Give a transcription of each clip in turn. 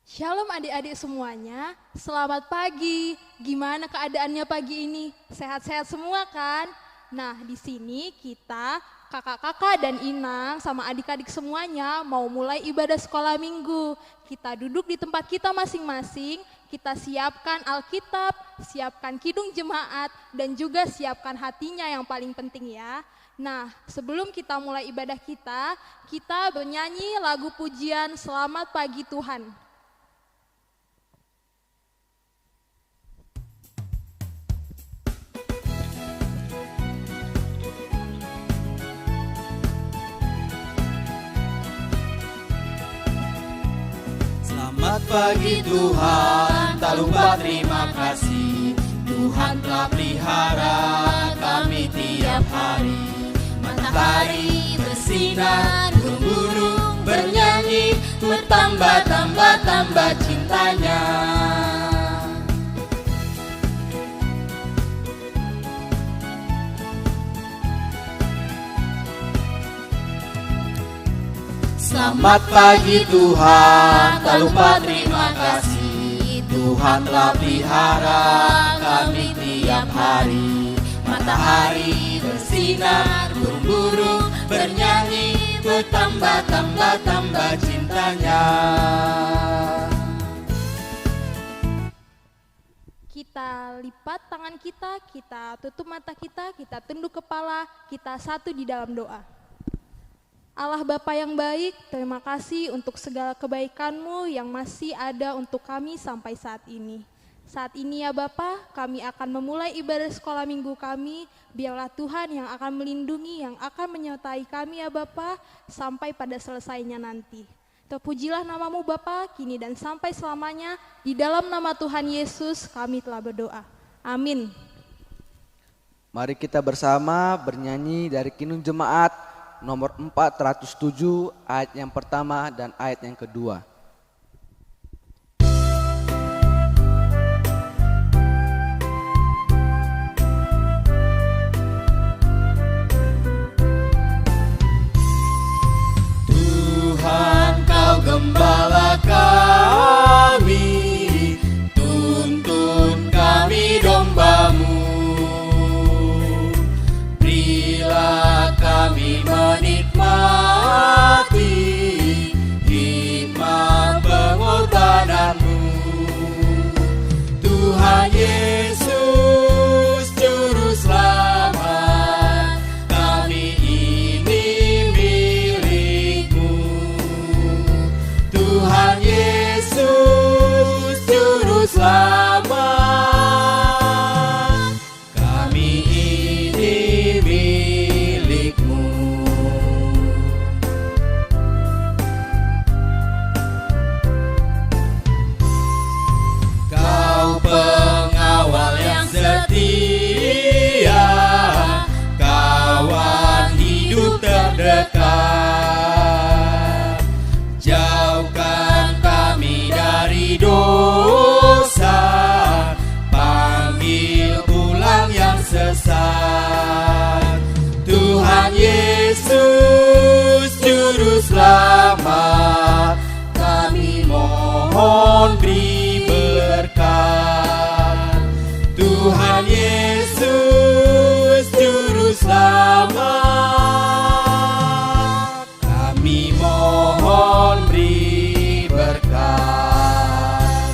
Shalom adik-adik semuanya, selamat pagi. Gimana keadaannya pagi ini? Sehat-sehat semua kan? Nah, di sini kita, kakak-kakak dan Inang sama adik-adik semuanya mau mulai ibadah sekolah minggu. Kita duduk di tempat kita masing-masing, kita siapkan Alkitab, siapkan kidung jemaat, dan juga siapkan hatinya yang paling penting ya. Nah, sebelum kita mulai ibadah kita bernyanyi lagu pujian Selamat Pagi Tuhan. Selamat pagi Tuhan, tak lupa terima kasih. Tuhan telah pelihara kami tiap hari. Matahari bersinar, burung-burung bernyanyi, bertambah cintanya. Selamat pagi Tuhan, tak lupa terima kasih. Tuhan telah pelihara kami tiap hari. Matahari bersinar, burung-burung bernyanyi, bertambah cintanya. Kita lipat tangan kita tutup mata kita tunduk kepala, kita satu di dalam doa. Allah Bapa yang baik, terima kasih untuk segala kebaikan-Mu yang masih ada untuk kami sampai saat ini. Saat ini ya Bapa, kami akan memulai ibadah sekolah minggu kami. Biarlah Tuhan yang akan melindungi, yang akan menyertai kami ya Bapa, sampai pada selesainya nanti. Terpujilah nama-Mu Bapa, kini dan sampai selamanya. Di dalam nama Tuhan Yesus kami telah berdoa. Amin. Mari kita bersama bernyanyi dari Kidung Jemaat nomor 407 ayat yang pertama dan ayat yang kedua. Tuhan kau gembala kami, tuntun kami domba-Mu. Berilah kami menikmati hikmat pengorbanan-Mu. Tuhan Yesus Juru Selamat, kami ini milik-Mu. Tuhan Yesus Juru Selamat, kami ini milik-Mu. Kau pengawal yang setia, kawan hidup terdekat. Jauhkan kami dari dosa, panggil pulang yang sesat. Tuhan Yesus Juru Selamat, kami mohon beri berkat. Tuhan Yesus Juru Selamat, kami mohon beri berkat.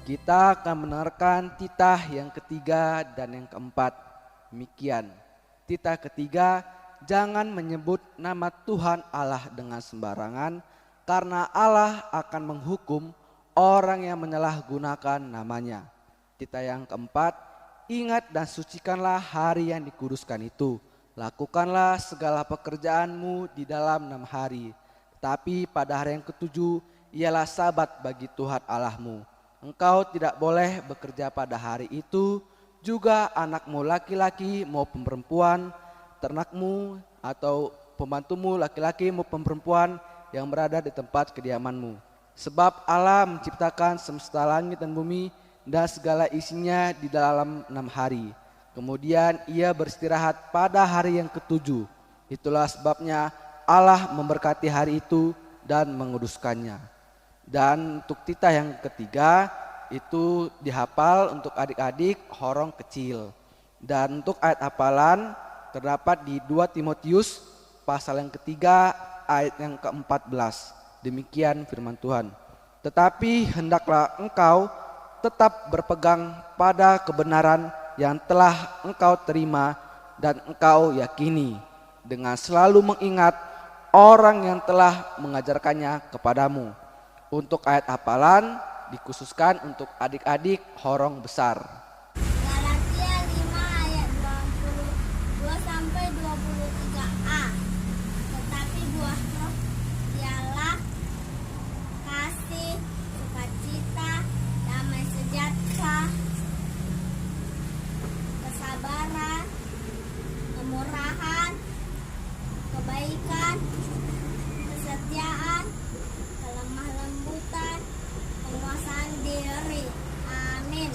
Kita akan mendengarkan titah yang ketiga dan yang keempat. Demikian. Titah ketiga, jangan menyebut nama Tuhan Allah dengan sembarangan, karena Allah akan menghukum orang yang menyalahgunakan namanya. Titah yang keempat, ingat dan sucikanlah hari yang dikuduskan itu. Lakukanlah segala pekerjaanmu di dalam 6 hari. Tetapi pada hari yang ketujuh ialah sabat bagi Tuhan Allahmu. Engkau tidak boleh bekerja pada hari itu, juga anakmu laki-laki maupun perempuan, ternakmu atau pembantumu laki-laki maupun perempuan yang berada di tempat kediamanmu. Sebab Allah menciptakan semesta langit dan bumi dan segala isinya di dalam 6 hari. Kemudian ia beristirahat pada hari yang ketujuh. Itulah sebabnya Allah memberkati hari itu dan menguduskannya. Dan untuk titah yang ketiga itu dihafal untuk adik-adik horong kecil. Dan untuk ayat hafalan terdapat di 2 Timotius pasal yang ketiga ayat yang ke-14. Demikian firman Tuhan. Tetapi hendaklah engkau tetap berpegang pada kebenaran yang telah engkau terima dan engkau yakini, dengan selalu mengingat orang yang telah mengajarkannya kepadamu. Untuk ayat hafalan dikhususkan untuk adik-adik horong besar. Galatia 5 ayat 22 sampai 23a. Tetapi buah roh ialah kasih, sukacita, damai sejahtera, kesabaran, kemurahan, kebaikan, kesetiaan, kelemah lembutan, penguasaan diri. Amin.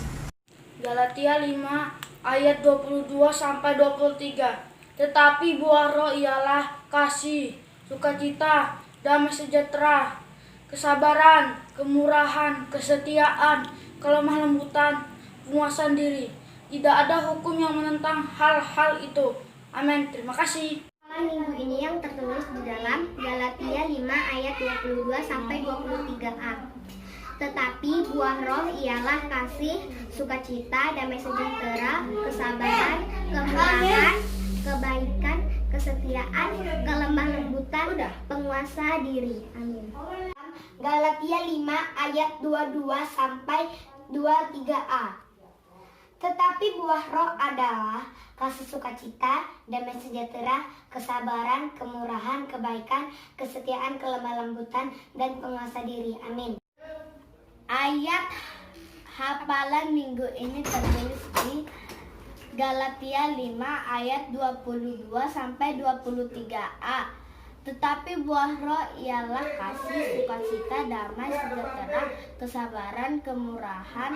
Galatia 5 ayat 22 sampai 23. Tetapi buah roh ialah kasih, sukacita, damai sejahtera, kesabaran, kemurahan, kesetiaan, kelemah lembutan, penguasaan diri. Tidak ada hukum yang menentang hal-hal itu. Amin. Terima kasih. Minggu ini yang tertulis di dalam Galatia 5 ayat 22 sampai 23a. Tetapi buah roh ialah kasih, sukacita, damai sejahtera, kesabaran, kemurahan, kebaikan, kesetiaan, kelemah lembutan, penguasa diri. Amin. Galatia 5 ayat 22 sampai 23a. Tetapi buah roh adalah kasih, sukacita, damai sejahtera, kesabaran, kemurahan, kebaikan, kesetiaan, kelemah lembutan, dan penguasa diri. Amin. Ayat hafalan minggu ini tertulis di Galatia 5 ayat 22 sampai 23a. Tetapi buah roh ialah kasih, sukacita, damai sejahtera, kesabaran, kemurahan,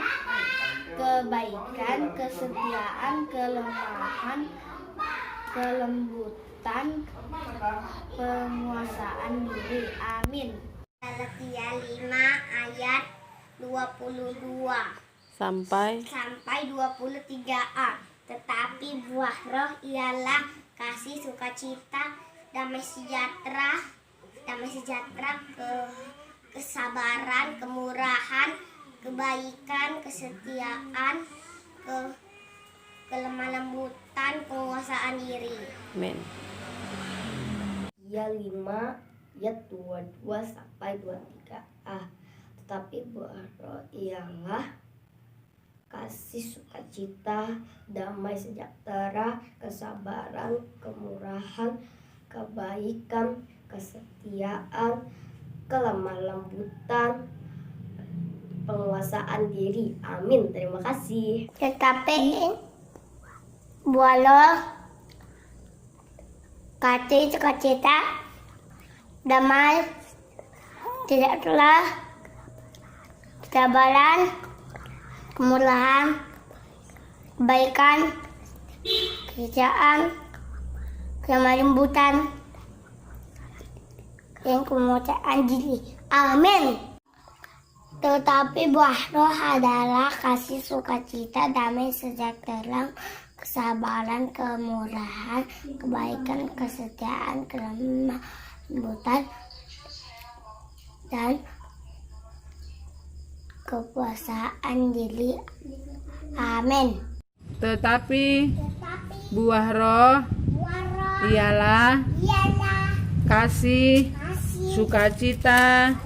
kebaikan, kesetiaan, kelemahan, kelembutan, penguasaan diri. Amin. Galatia 5 ayat 22 sampai 23a. Tetapi buah roh ialah kasih, sukacita, damai sejahtera, kesabaran, kemurahan, kebaikan, kesetiaan, kelemah lembutan, penguasaan diri. Amin. Ya 5 ayat 22 sampai 23a. Tetapi buah roh ialah kasih, sukacita, damai sejahtera, kesabaran, kemurahan, kebaikan, kesetiaan, kelemah lembutan, penguasaan diri. Amin. Terima kasih. Tetapi buah roh kasih, sukacita, damai sejahtera, kesabaran, kemurahan, kebaikan, kesetiaan, kelemah lembutan, dan penguasaan diri. Amin. Tetapi buah roh adalah kasih, sukacita, damai sejahtera, kesabaran, kemurahan, kebaikan, kesetiaan, kelemah lembutan, dan kekuasaan diri. Amin. Tetapi buah roh ialah kasih, sukacita,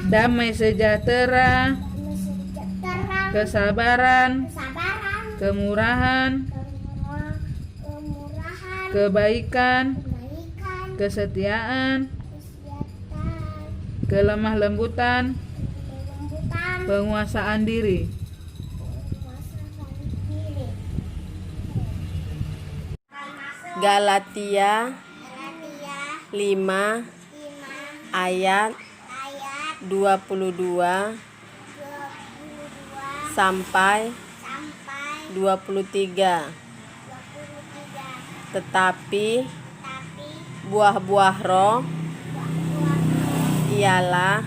damai sejahtera, kesabaran, kemurahan, kebaikan, kesetiaan, kelemah lembutan, penguasaan diri. Galatia 5 ayat 22 sampai 23. Tetapi buah-buah roh ialah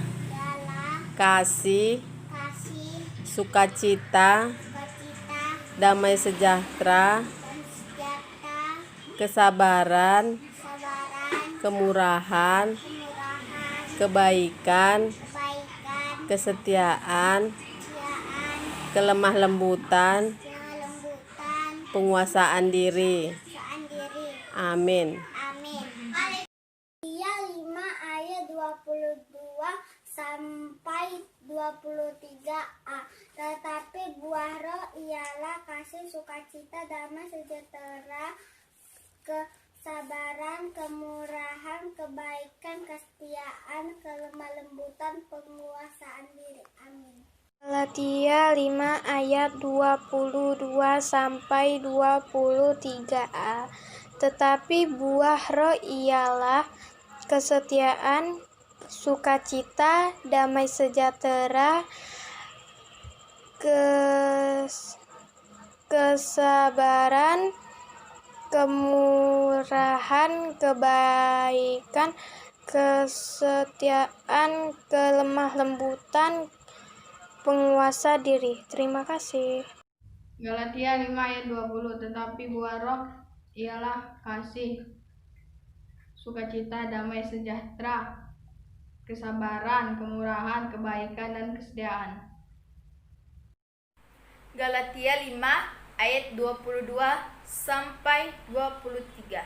kasih, kasih, sukacita, sukacita, damai sejahtera, dan sejahtera, kesabaran, kesabaran, kemurahan, kemurahan, kebaikan, kebaikan, kesetiaan, kesetiaan, kelemah lembutan, kelembutan, penguasaan diri. penguasaan diri. Amin. Amin. Galatia 5 ayat 22 sampai 23a. Tetapi buah roh ialah kasih, sukacita, damai sejahtera, kesabaran, kemurahan, kebaikan, kesetiaan, kelemah lembutan, penguasaan diri. Amin. Galatia 5 ayat 22 sampai 23a. Tetapi buah roh ialah kesetiaan, sukacita, damai sejahtera, kesabaran, kemurahan, kebaikan, kesetiaan, kelemah lembutan, penguasa diri. Terima kasih. Galatia 5 ayat 20. Tetapi buah roh ialah kasih, sukacita, damai sejahtera, kesabaran, kemurahan, kebaikan, dan kesetiaan. Galatia 5 ayat 22 sampai 23.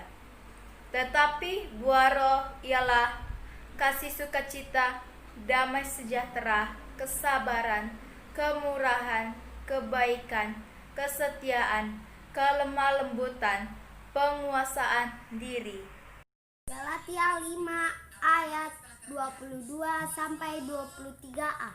Tetapi buah roh ialah kasih, sukacita, damai sejahtera, kesabaran, kemurahan, kebaikan, kesetiaan, kelemah lembutan, penguasaan diri. Galatia 5 ayat 22 sampai 23a.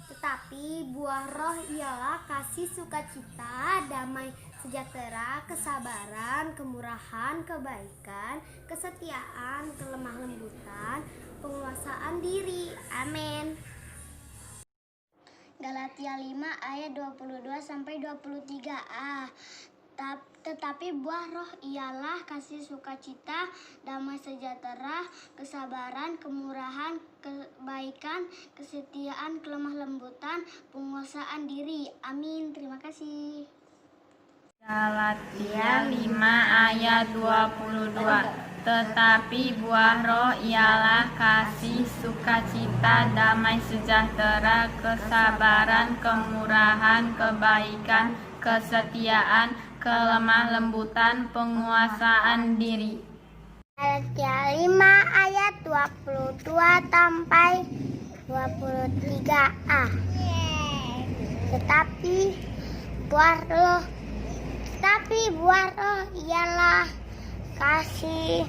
Tetapi buah roh ialah kasih, sukacita, damai sejahtera, kesabaran, kemurahan, kebaikan, kesetiaan, kelemah lembutan, penguasaan diri. Amin. Galatia 5 ayat 22 sampai 23a. Tetapi buah roh ialah kasih, sukacita, damai sejahtera, kesabaran, kemurahan, kebaikan, kesetiaan, kelemah lembutan, penguasaan diri. Amin. Terima kasih. Galatia 5 ayat 22. Tetapi buah roh ialah kasih, sukacita, damai sejahtera, kesabaran, kemurahan, kebaikan, kesetiaan, kelemah lembutan, penguasaan diri. Galatia 5 ayat 22 sampai 23a. Tetapi buah roh ialah kasih,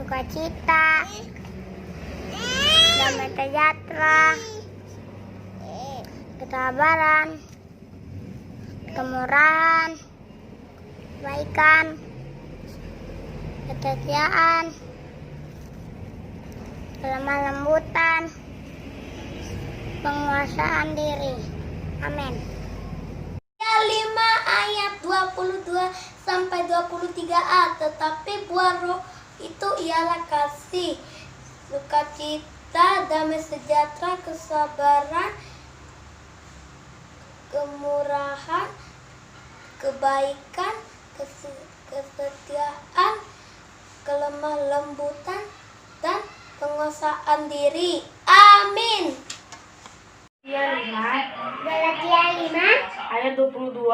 sukacita, damai sejahtera, kesabaran, kemurahan, kebaikan, kesetiaan, kelemah lembutan, penguasaan diri. Amin. 5 ayat 22 sampai 23a. Tetapi buah roh itu ialah kasih, sukacita, damai sejahtera, kesabaran, kemurahan, kebaikan, kesetiaan, kelemah lembutan, dan penguasaan diri. Amin. Galatia 5 Ayat 22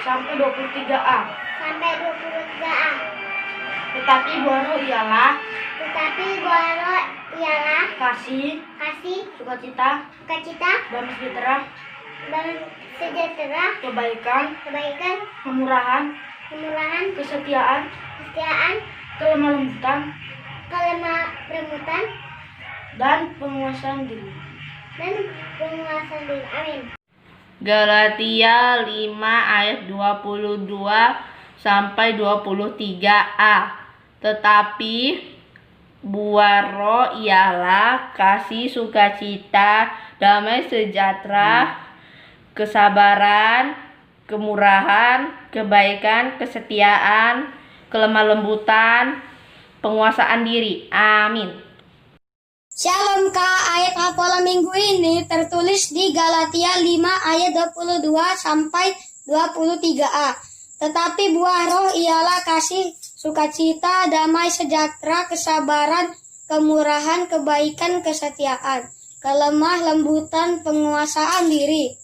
sampai 23a. Tetapi buah roh ialah kasih, sukacita, damai sejahtera, kebaikan, kemurahan, kesetiaan, kelemah lembutan, dan penguasaan diri. Amin. Galatia 5 ayat 22 sampai 23a. Tetapi buah roh ialah kasih, sukacita, damai sejahtera, kesabaran, kemurahan, kebaikan, kesetiaan, kelemah lembutan, penguasaan diri. Amin. Shalom Kak, ayat hafalan minggu ini tertulis di Galatia 5 ayat 22 sampai 23a. Tetapi buah roh ialah kasih, sukacita, damai sejahtera, kesabaran, kemurahan, kebaikan, kesetiaan, kelemah lembutan, penguasaan diri.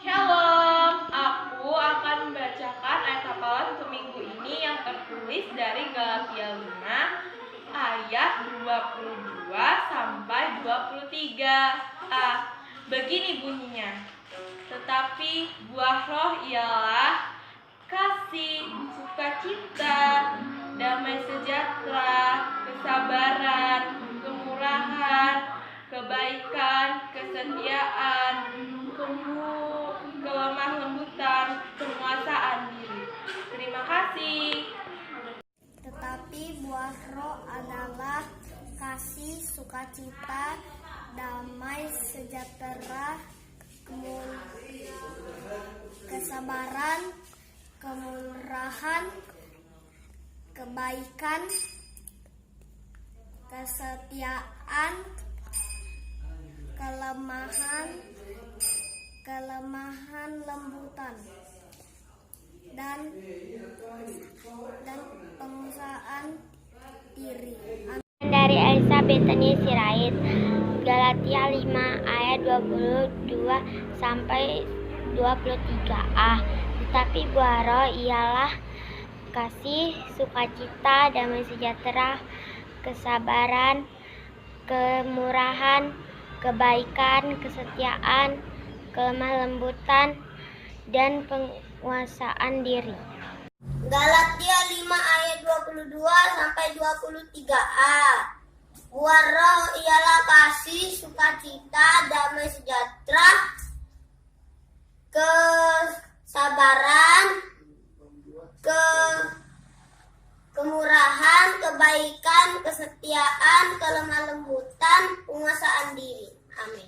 Shalom, aku akan membacakan ayat hafalan untuk minggu ini yang tertulis dari Galatia 5 ayat 22 sampai 23a. Begini bunyinya. Tetapi buah roh ialah kasih, sukacita, damai sejahtera, kesabaran, kemurahan, kebaikan, kesetiaan, kelemah lembutan, penguasaan diri. Terima kasih. Tetapi buah roh adalah kasih, sukacita, damai sejahtera, kesabaran, kemurahan, kebaikan, kesetiaan, kelemahan lembutan, dan penguasaan diri. Dari Elsa Bethany Sirait, Galatia 5 ayat 22 sampai 23a. Tetapi buah roh ialah kasih, sukacita, damai sejahtera, kesabaran, kemurahan, kebaikan, kesetiaan, kelemah lembutan, dan penguasaan diri. Galatia 5 ayat 22 sampai 23a. Buah roh ialah kasih, sukacita, damai sejahtera, kesabaran, kemurahan, kebaikan, kesetiaan, kelemah lembutan, penguasaan diri. Amin.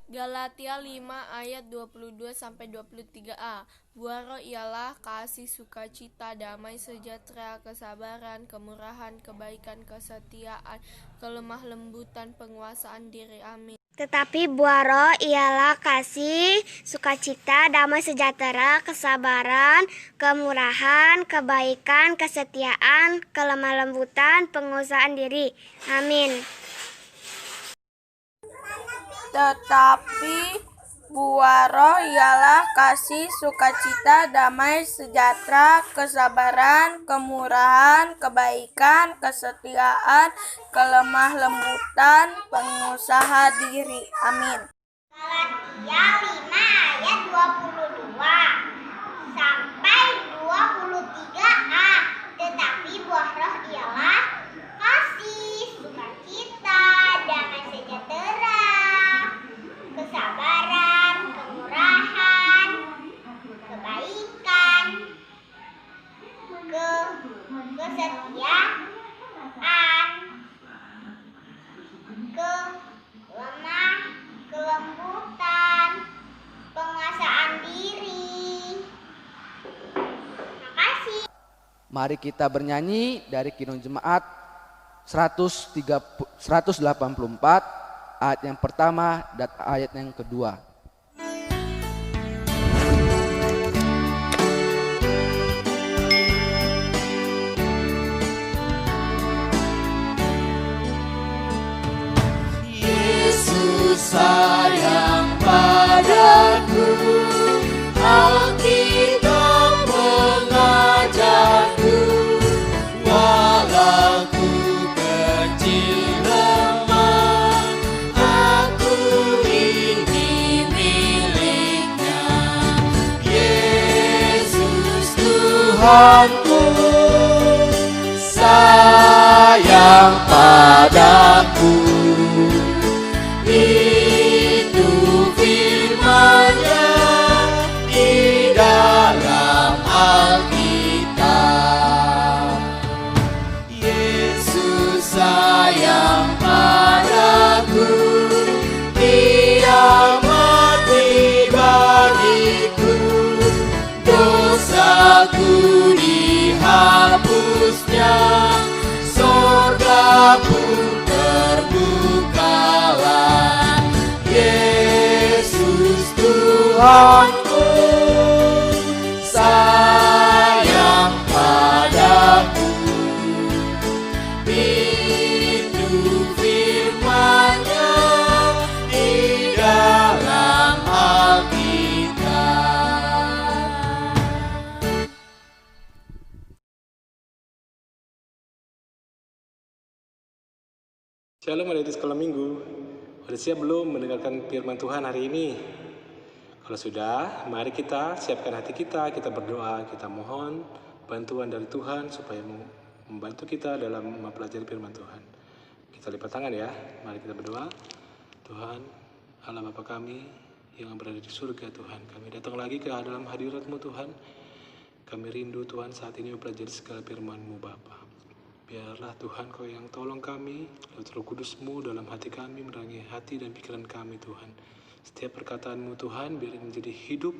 Galatia 5 ayat 22 sampai 23a. Buah roh ialah kasih, sukacita, damai sejahtera, kesabaran, kemurahan, kebaikan, kesetiaan, kelemah lembutan, penguasaan diri. Amin. Tetapi buah roh ialah kasih, sukacita, damai sejahtera, kesabaran, kemurahan, kebaikan, kesetiaan, kelemah lembutan, penguasaan diri. Amin. Tetapi buah roh ialah kasih, sukacita, damai sejahtera, kesabaran, kemurahan, kebaikan, kesetiaan, kelemah lembutan, pengusaha diri. Amin. Galatia 5 ayat 22 sampai 23a. Tetapi buah roh ialah kasih, sukacita, damai sejahtera, kesabaran, kemurahan, kebaikan, kesetiaan, kelembutan, penguasaan diri. Makasih. Mari kita bernyanyi dari Kidung Jemaat 184 ayat yang pertama dan ayat yang kedua. Yesus sayang padaku, Alkitab mengajarku, walau ku kecil lemah, aku ini miliknya. Yesus Tuhanku sayang padaku. Itu firman-Nya di dalam Alkitab. Yesus sayang padaku, Dia mati bagiku, dosaku dihapusnya, surga pun Tuhanku sayang padaku. Itu firman-Nya di dalam Alkitab. Shalom adik di sekolah minggu. Sudah siap belum mendengarkan firman Tuhan hari ini? Kalau sudah, mari kita siapkan hati kita berdoa, kita mohon bantuan dari Tuhan supaya membantu kita dalam mempelajari firman Tuhan. Kita lipat tangan ya, mari kita berdoa. Tuhan, Allah Bapa kami yang berada di surga Tuhan, kami datang lagi ke dalam hadirat-Mu Tuhan. Kami rindu Tuhan saat ini mempelajari segala firman-Mu Bapa. Biarlah Tuhan Kau yang tolong kami, lewat Roh Kudus-Mu dalam hati kami, menerangi hati dan pikiran kami Tuhan. Setiap perkataan-Mu Tuhan, biar menjadi hidup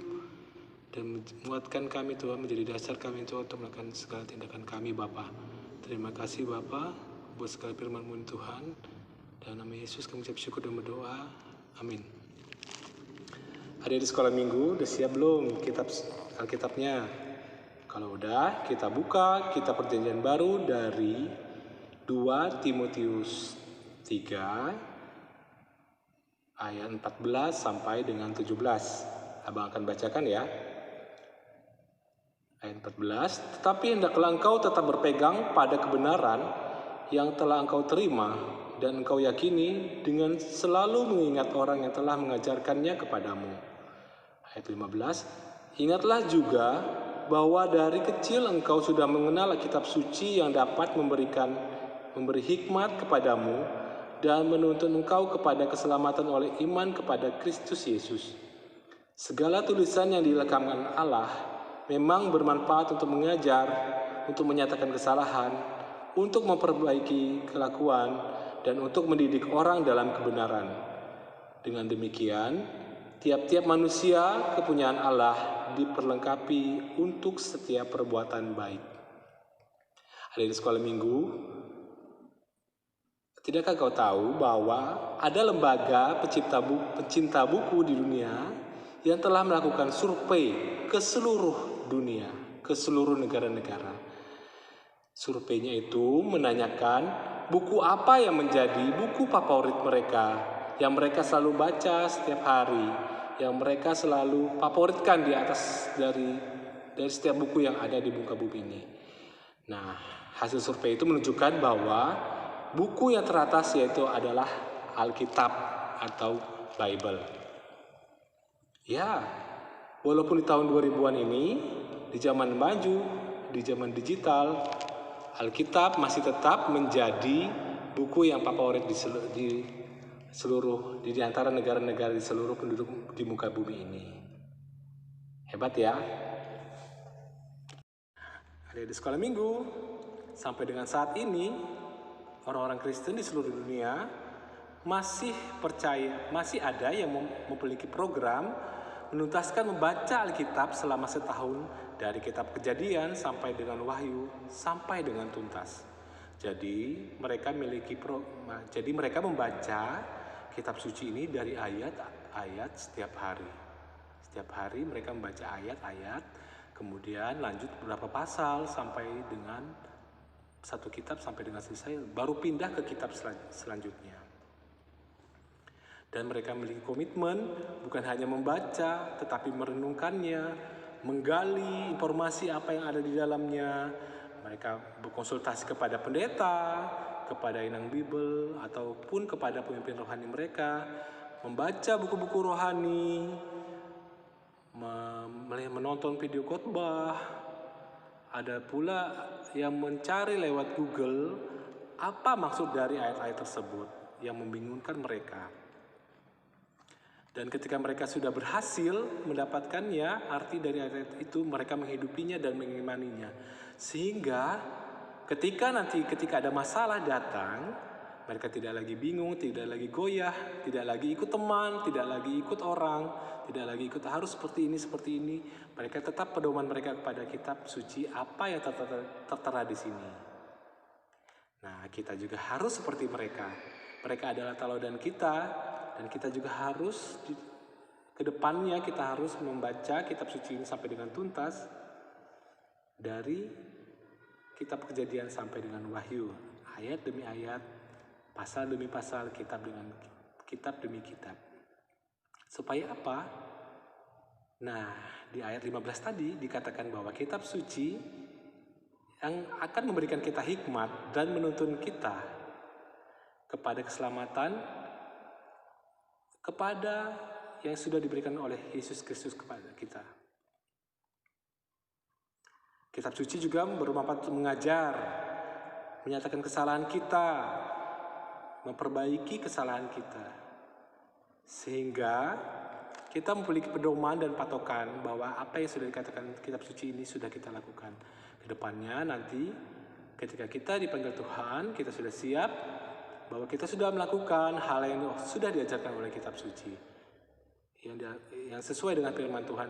dan menguatkan kami Tuhan, menjadi dasar kami Tuhan untuk melakukan segala tindakan kami Bapa. Terima kasih Bapa buat segala firman-Mu Tuhan. Dalam nama Yesus kami ucap syukur dan berdoa. Amin. Adik di sekolah minggu, udah siap belum Alkitabnya? Kalau udah, kita buka kitab Perjanjian Baru dari 2 Timotius 3 ayat 14 sampai dengan 17. Abang akan bacakan ya. Ayat 14, tetapi hendaklah engkau tetap berpegang pada kebenaran yang telah engkau terima dan engkau yakini dengan selalu mengingat orang yang telah mengajarkannya kepadamu. Ayat 15, ingatlah juga bahwa dari kecil engkau sudah mengenal kitab suci yang dapat memberi hikmat kepadamu dan menuntun engkau kepada keselamatan oleh iman kepada Kristus Yesus. Segala tulisan yang dilekamkan Allah memang bermanfaat untuk mengajar, untuk menyatakan kesalahan, untuk memperbaiki kelakuan, dan untuk mendidik orang dalam kebenaran. Dengan demikian, tiap-tiap manusia kepunyaan Allah diperlengkapi untuk setiap perbuatan baik. Adik di sekolah minggu, tidakkah kau tahu bahwa ada lembaga pencinta buku di dunia yang telah melakukan survei ke seluruh dunia, ke seluruh negara-negara. Surveinya itu menanyakan buku apa yang menjadi buku favorit mereka, yang mereka selalu baca setiap hari, yang mereka selalu favoritkan di atas dari setiap buku yang ada di muka bumi ini. Nah, hasil survei itu menunjukkan bahwa buku yang teratas yaitu adalah Alkitab atau Bible. Ya, walaupun di tahun 2000-an ini, di zaman maju, di zaman digital, Alkitab masih tetap menjadi buku yang favorit di antara negara-negara di seluruh penduduk di muka bumi ini. Hebat ya. Ada di sekolah minggu, sampai dengan saat ini orang-orang Kristen di seluruh dunia masih ada yang memiliki program menuntaskan membaca Alkitab selama setahun dari kitab Kejadian sampai dengan Wahyu sampai dengan tuntas. Jadi mereka membaca kitab suci ini dari ayat-ayat setiap hari. Setiap hari mereka membaca ayat-ayat, kemudian lanjut beberapa pasal sampai dengan satu kitab sampai dengan selesai, baru pindah ke kitab selanjutnya. Dan mereka memiliki komitmen bukan hanya membaca, tetapi merenungkannya, menggali informasi apa yang ada di dalamnya. Mereka berkonsultasi kepada pendeta, kepada inang Bible, ataupun kepada pemimpin rohani mereka, membaca buku-buku rohani, menonton video khotbah. Ada pula yang mencari lewat Google apa maksud dari ayat-ayat tersebut yang membingungkan mereka. Dan ketika mereka sudah berhasil mendapatkannya, arti dari ayat itu, mereka menghidupinya dan mengimaninya. Sehingga ketika ada masalah datang, mereka tidak lagi bingung, tidak lagi goyah, tidak lagi ikut teman, tidak lagi ikut orang, tidak lagi ikut harus seperti ini. Mereka tetap pedoman mereka kepada kitab suci apa yang tertera di sini. Nah, kita juga harus seperti mereka. Mereka adalah teladan kita, dan kita juga harus Kedepannya kita harus membaca kitab suci ini sampai dengan tuntas, dari kitab Kejadian sampai dengan Wahyu, ayat demi ayat, pasal demi pasal, kitab demi kitab. Supaya apa? Nah, di ayat 15 tadi dikatakan bahwa kitab suci yang akan memberikan kita hikmat dan menuntun kita kepada keselamatan, kepada yang sudah diberikan oleh Yesus Kristus kepada kita. Kitab suci juga bermanfaat untuk mengajar, menyatakan kesalahan kita, memperbaiki kesalahan kita, sehingga kita memiliki pedoman dan patokan bahwa apa yang sudah dikatakan kitab suci ini sudah kita lakukan. Kedepannya nanti ketika kita dipanggil Tuhan, kita sudah siap bahwa kita sudah melakukan hal yang sudah diajarkan oleh kitab suci, yang sesuai dengan firman Tuhan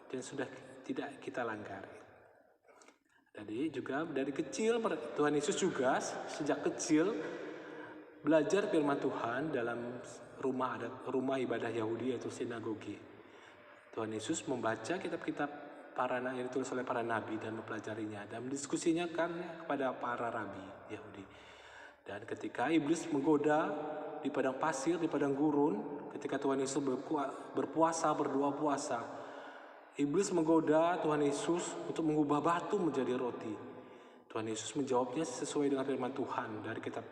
dan sudah tidak kita langgar. Jadi juga dari kecil Tuhan Yesus juga sejak kecil belajar firman Tuhan dalam rumah ibadah Yahudi, yaitu sinagoge. Tuhan Yesus membaca kitab-kitab yang ditulis oleh para nabi dan mempelajarinya dan mendiskusinya kepada para rabi Yahudi. Dan ketika iblis menggoda di padang pasir, di padang gurun, ketika Tuhan Yesus berpuasa, berdoa puasa, iblis menggoda Tuhan Yesus untuk mengubah batu menjadi roti. Tuhan Yesus menjawabnya sesuai dengan firman Tuhan dari kitab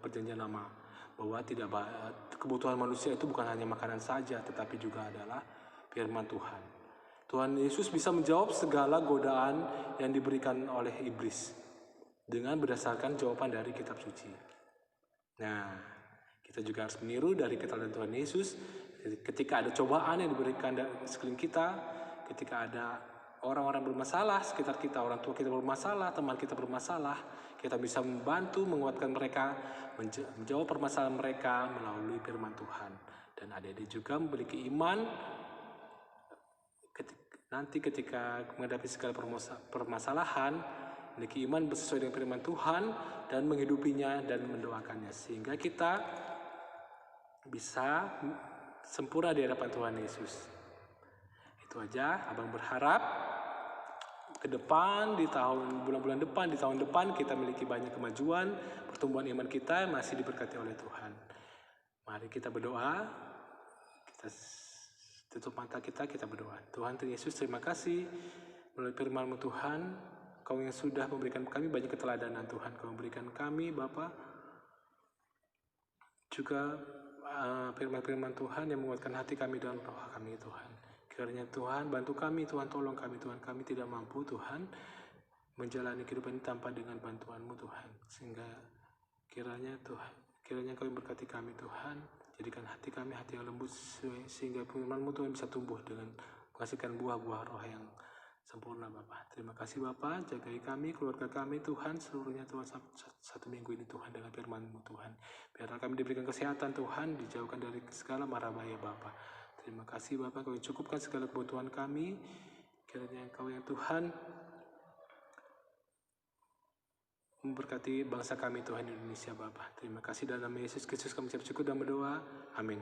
Perjanjian Lama, bahwa kebutuhan manusia itu bukan hanya makanan saja, tetapi juga adalah firman Tuhan. Tuhan Yesus bisa menjawab segala godaan yang diberikan oleh iblis dengan berdasarkan jawaban dari kitab suci. Nah, kita juga harus meniru dari keteladanan Tuhan Yesus. Ketika ada cobaan yang diberikan dari sekeliling kita, ketika ada orang-orang bermasalah sekitar kita, orang tua kita bermasalah, teman kita bermasalah, kita bisa membantu, menguatkan mereka, menjawab permasalahan mereka melalui firman Tuhan. Dan adik-adik juga memiliki iman nanti ketika menghadapi segala permasalahan, memiliki iman sesuai dengan firman Tuhan dan menghidupinya dan mendoakannya, sehingga kita bisa sempurna di hadapan Tuhan Yesus. Itu aja, abang berharap ke depan, di bulan-bulan depan, di tahun depan kita memiliki banyak kemajuan, pertumbuhan iman kita masih diberkati oleh Tuhan. Mari kita berdoa, kita tutup mata kita berdoa. Tuhan Yesus, terima kasih melalui firman-Mu Tuhan, Kau yang sudah memberikan kami banyak keteladanan Tuhan. Kau memberikan kami Bapa juga firman-firman Tuhan yang menguatkan hati kami dan roh kami Tuhan. Kiranya Tuhan bantu kami, Tuhan tolong kami Tuhan. Kami tidak mampu Tuhan menjalani kehidupan ini tanpa dengan bantuan-Mu Tuhan. Sehingga kiranya Kau yang berkati kami Tuhan. Jadikan hati kami hati yang lembut sehingga firman-Mu Tuhan bisa tumbuh dengan menghasilkan buah-buah roh yang sempurna Bapa. Terima kasih Bapa, jagai kami, keluarga kami Tuhan, seluruhnya Tuhan satu minggu ini Tuhan dengan firman-Mu Tuhan. Biarlah kami diberikan kesehatan Tuhan, dijauhkan dari segala mara bahaya Bapa. Terima kasih Bapa, Kau yang cukupkan segala kebutuhan kami. Kiranya Engkau yang Tuhan memberkati bangsa kami Tuhan Indonesia Bapa. Terima kasih dalam nama Yesus Kristus kami ucap syukur dan berdoa. Amin.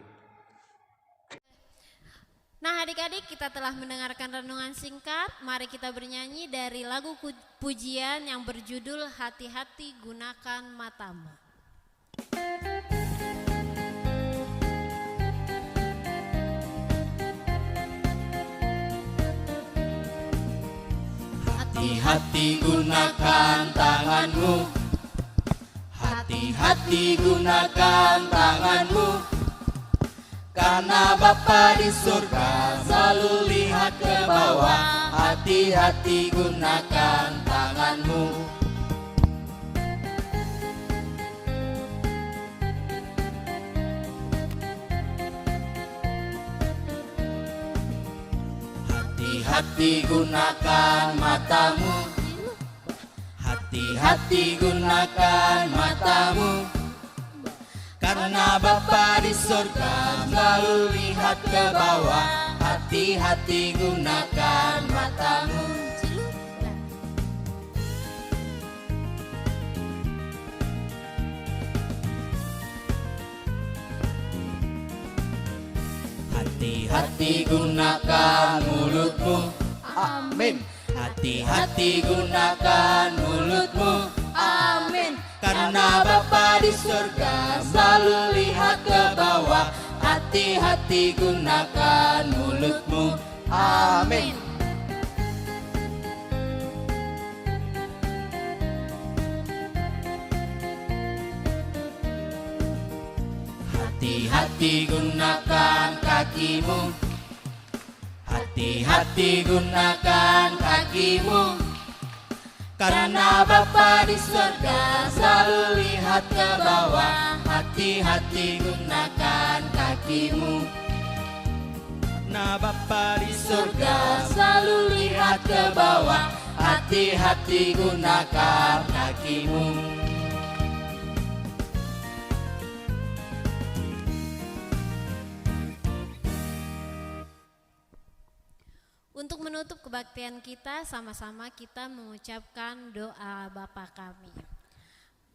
Nah adik-adik, kita telah mendengarkan renungan singkat. Mari kita bernyanyi dari lagu pujian yang berjudul Hati-hati Gunakan Matamu. Hati-hati gunakan tanganmu, hati-hati gunakan tanganmu, karena Bapa di surga selalu lihat ke bawah. Hati-hati gunakan tanganmu. Hati-hati gunakan matamu, hati-hati gunakan matamu, karena Bapa di surga selalu lihat ke bawah. Hati-hati gunakan matamu. Hati-hati gunakan mulutmu. Amin. Hati-hati gunakan mulutmu. Amin. Karena Bapa di surga selalu lihat ke bawah. Hati-hati gunakan mulutmu. Amin. Hati-hati gunakan kakimu. Hati-hati gunakan kakimu. Karena Bapa di surga selalu lihat ke bawah. Hati-hati gunakan kakimu. Nah, Bapa di surga selalu lihat ke bawah. Hati-hati gunakan kakimu. Untuk menutup kebaktian kita, sama-sama kita mengucapkan doa Bapa kami.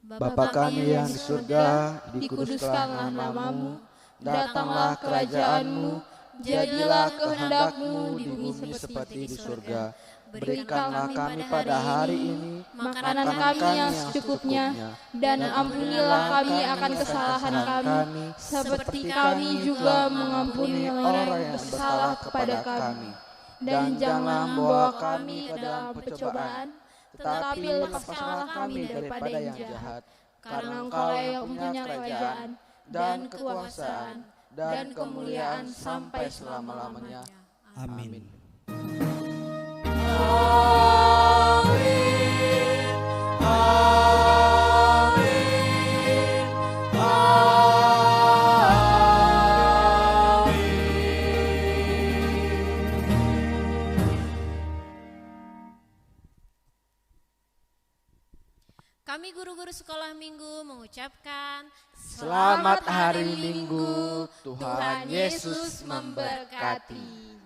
Bapa kami yang di surga, dikuduskanlah namamu, datanglah kerajaanmu, jadilah kehendak-mu di bumi seperti di surga. Berikanlah kami pada hari ini makanan kami yang secukupnya, dan ampunilah kami akan kesalahan kami, seperti kami juga mengampuni orang yang bersalah kepada kami. Dan janganlah membawa kami ke dalam pencobaan, tetapi lepaskanlah kami daripada yang jahat. Karena Engkau yang punya kerajaan, dan kekuasaan, dan kemuliaan sampai selama-lamanya. Amin. Kami guru-guru sekolah minggu mengucapkan Selamat hari Minggu, Tuhan Yesus memberkati.